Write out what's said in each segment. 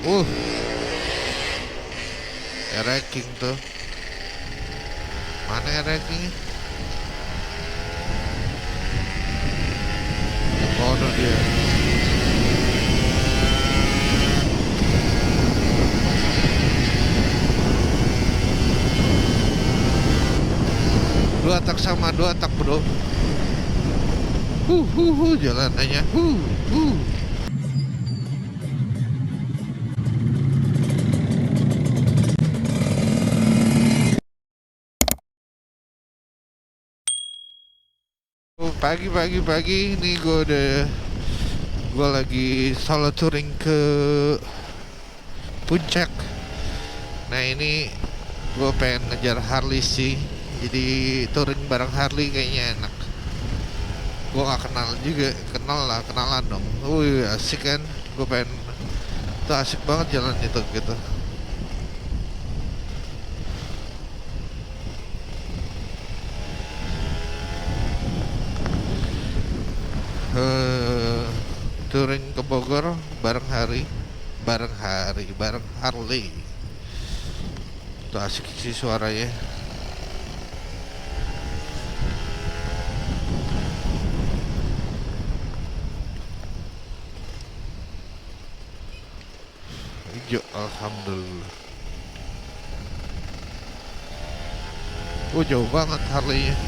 Uh, ranking tuh. Mana rankingnya? Oh, udah dia. Dua tak sama, dua tak bro. Jalanannya. Pagi ini gue lagi solo touring ke puncak. Nah ini gue pengen ngejar Harley sih, jadi touring bareng Harley kayaknya enak. Gue gak kenal juga, kenalan dong. Wih asik kan, gue pengen, itu asik banget jalan itu gitu. Touring ke Bogor bareng Harley. Itu asik sih suaranya. Hijau, alhamdulillah. Jauh banget Harley-nya.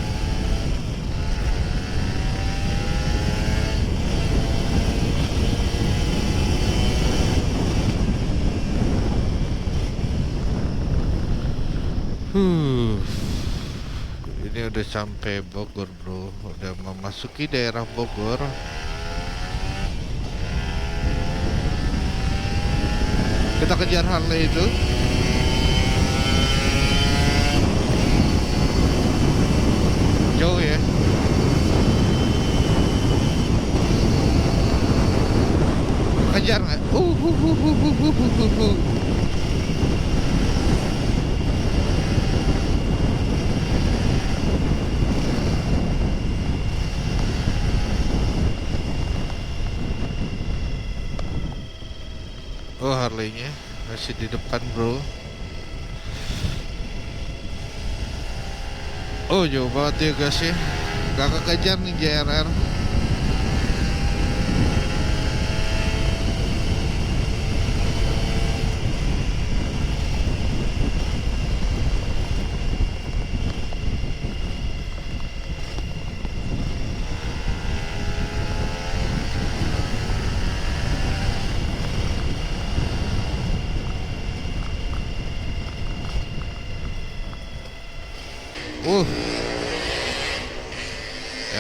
Ini udah sampai Bogor bro, udah memasuki daerah Bogor. Kita kejar Harley itu. Jauh ya. Kejar nggak? Oh Harley-nya masih di depan bro. Oh jauh banget ya guys ya. Gak kekejar nih JRR.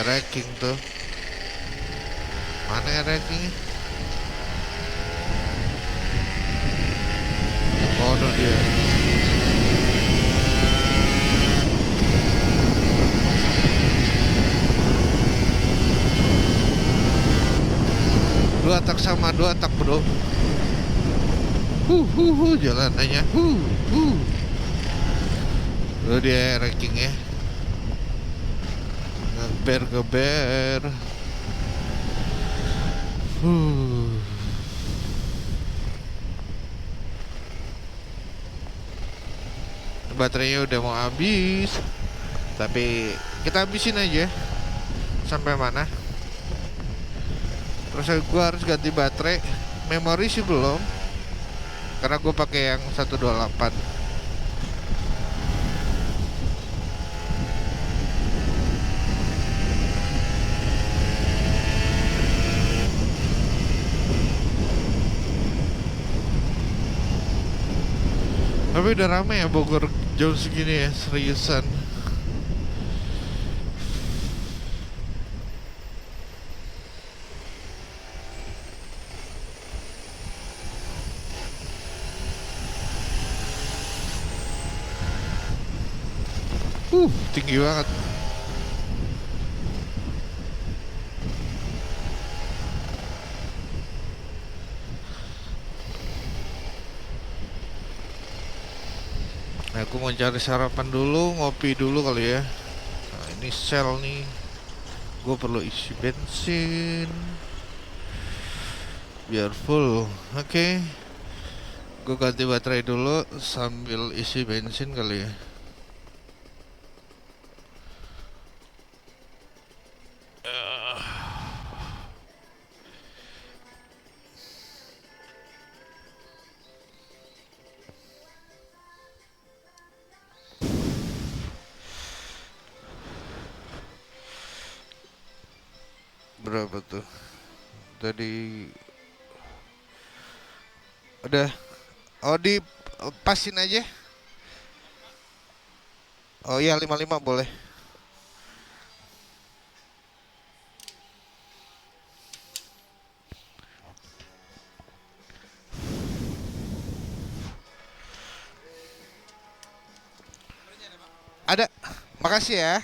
Ranking tuh. Mana rankingnya? Oh udah dia. Dua tak sama, dua tak bro. Jalanannya. Udah dia rankingnya. Geber. Baterainya udah mau habis, tapi kita habisin aja. Sampai mana? Terus gue harus ganti baterai. Memori sih belum, karena gue pakai yang 128. Tapi udah rame ya Bogor jam segini ya, seriusan. Tinggi banget. Nah, aku mau cari sarapan dulu, ngopi dulu kali ya. Nah, ini Shell nih. Gue perlu isi bensin biar full. Oke. Gue ganti baterai dulu sambil isi bensin kali ya. Berapa tuh? Tadi udah. Oh, di pasin aja. Oh iya, 55 boleh. Ada. Makasih ya.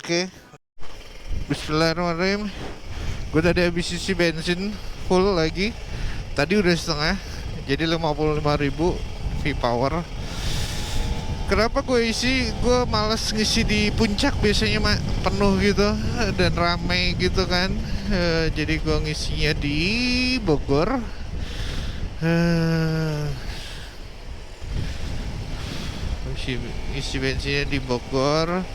Oke. Bismillahirrahmanirrahim. Gue tadi habis isi bensin full lagi. Tadi udah setengah. Jadi 55.000 V-Power. Kenapa gue isi? Gue males ngisi di puncak, biasanya penuh gitu dan ramai gitu kan. Jadi gue ngisinya di Bogor. Isi bensinnya di Bogor.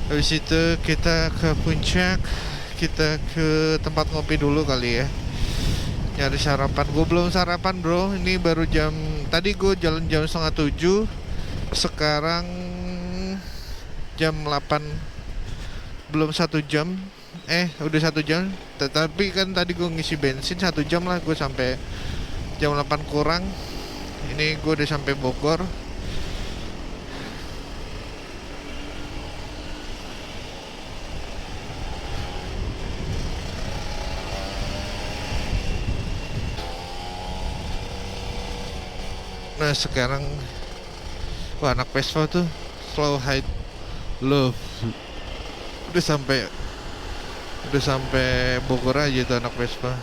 Habis itu kita ke puncak. Kita ke tempat ngopi dulu kali ya. Nyari sarapan. Gue belum sarapan bro. Ini baru jam. Tadi gue jalan jam 6:30. Sekarang jam 8. Belum 1 jam. Udah 1 jam. Tetapi kan tadi gue ngisi bensin 1 jam lah. Gue sampai jam 8 kurang. Ini gue udah sampai Bogor. Nah sekarang, wah anak Vespa tuh slow high love. Udah sampai Bogor aja tuh anak Vespa.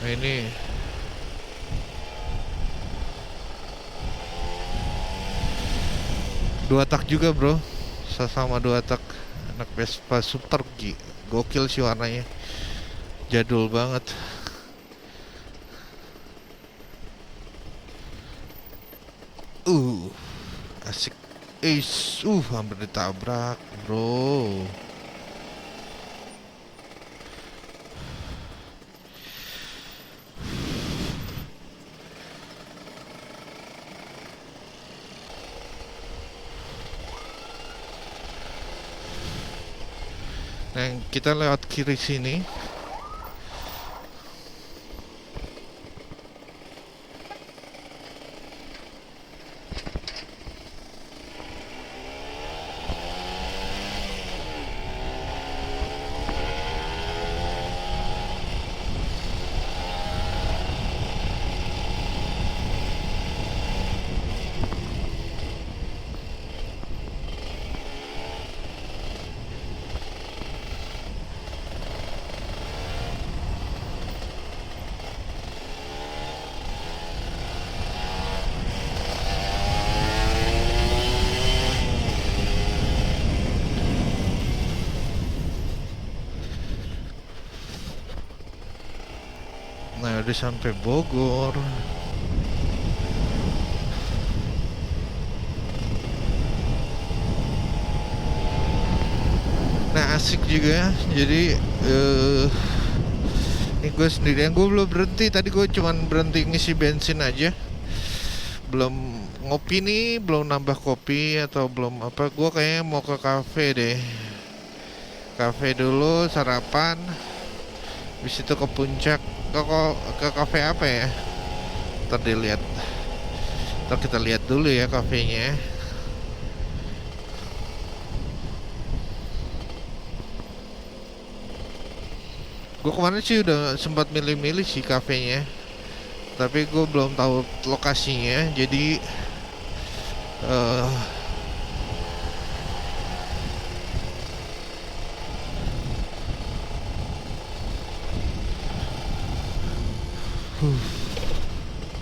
Nah ini dua tak juga bro, sama dua tak anak Vespa Super G. Gokil sih warnanya, jadul banget. Asik. Hampir ditabrak bro. Nah kita lewat kiri sini. Nah udah sampai Bogor. Nah asik juga. Jadi ini gue sendirian. Gue belum berhenti. Tadi gue cuman berhenti ngisi bensin aja. Belum ngopi nih. Belum nambah kopi atau belum apa. Gue kayaknya mau ke cafe deh. Cafe dulu sarapan. Habis itu ke puncak. Ke cafe apa ya? Ntar dilihat. Ntar kita lihat dulu ya kafenya. Gue kemarin sih udah sempat milih-milih sih kafenya, tapi gue belum tahu lokasinya. Jadi uh,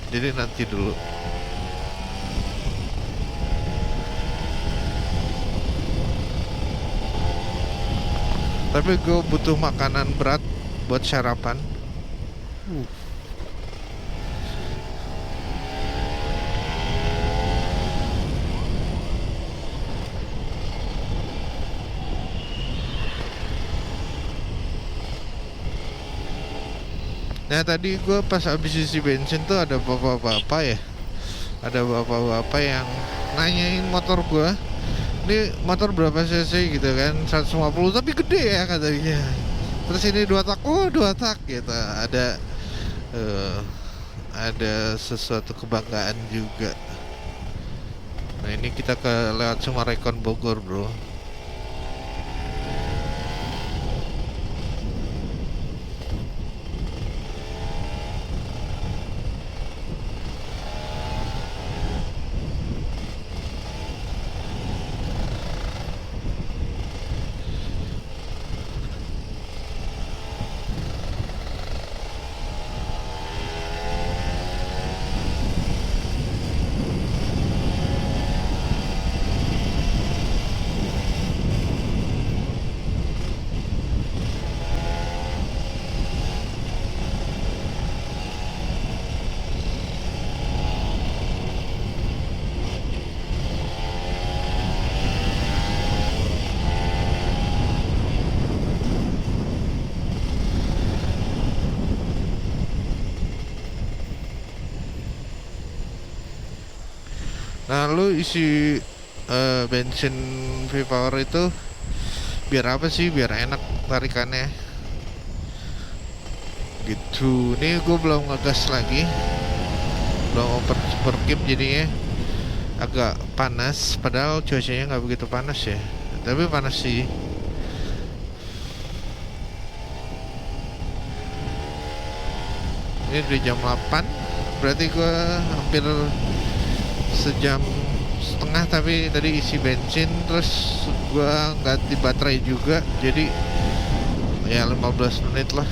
Jadi nanti dulu. Tapi gue butuh makanan berat buat sarapan. Nah tadi gue pas habis isi bensin tuh ada bapak-bapak ya. Ada bapak-bapak yang nanyain motor gue, ini motor berapa cc gitu kan, 150 tapi gede ya katanya. Terus ini 2 tak, oh 2 tak gitu. Ada sesuatu kebanggaan juga. Nah ini kita ke lewat Sumarekon Bogor bro. Nah lu isi bensin V-Power itu biar apa sih? Biar enak tarikannya gitu. Nih gue belum ngegas lagi, belum oper super keep, jadinya agak panas. Padahal cuacanya nggak begitu panas ya, tapi panas sih. Ini udah jam 8, berarti gue hampir sejam setengah. Tapi tadi isi bensin terus gue ganti baterai juga, jadi ya 15 menit lah.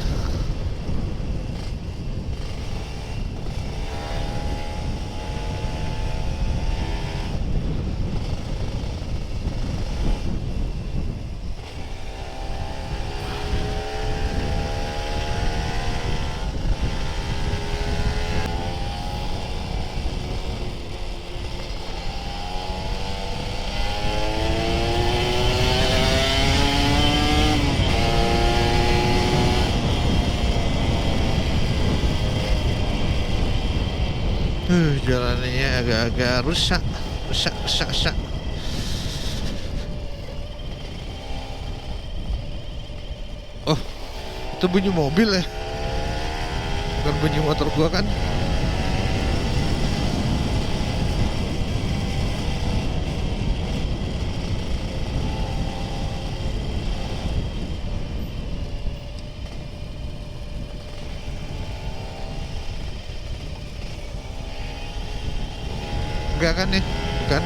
Jalannya agak-agak rusak. Oh, itu bunyi mobil ya, bukan bunyi motor gua kan. Enggak kan nih, bukan.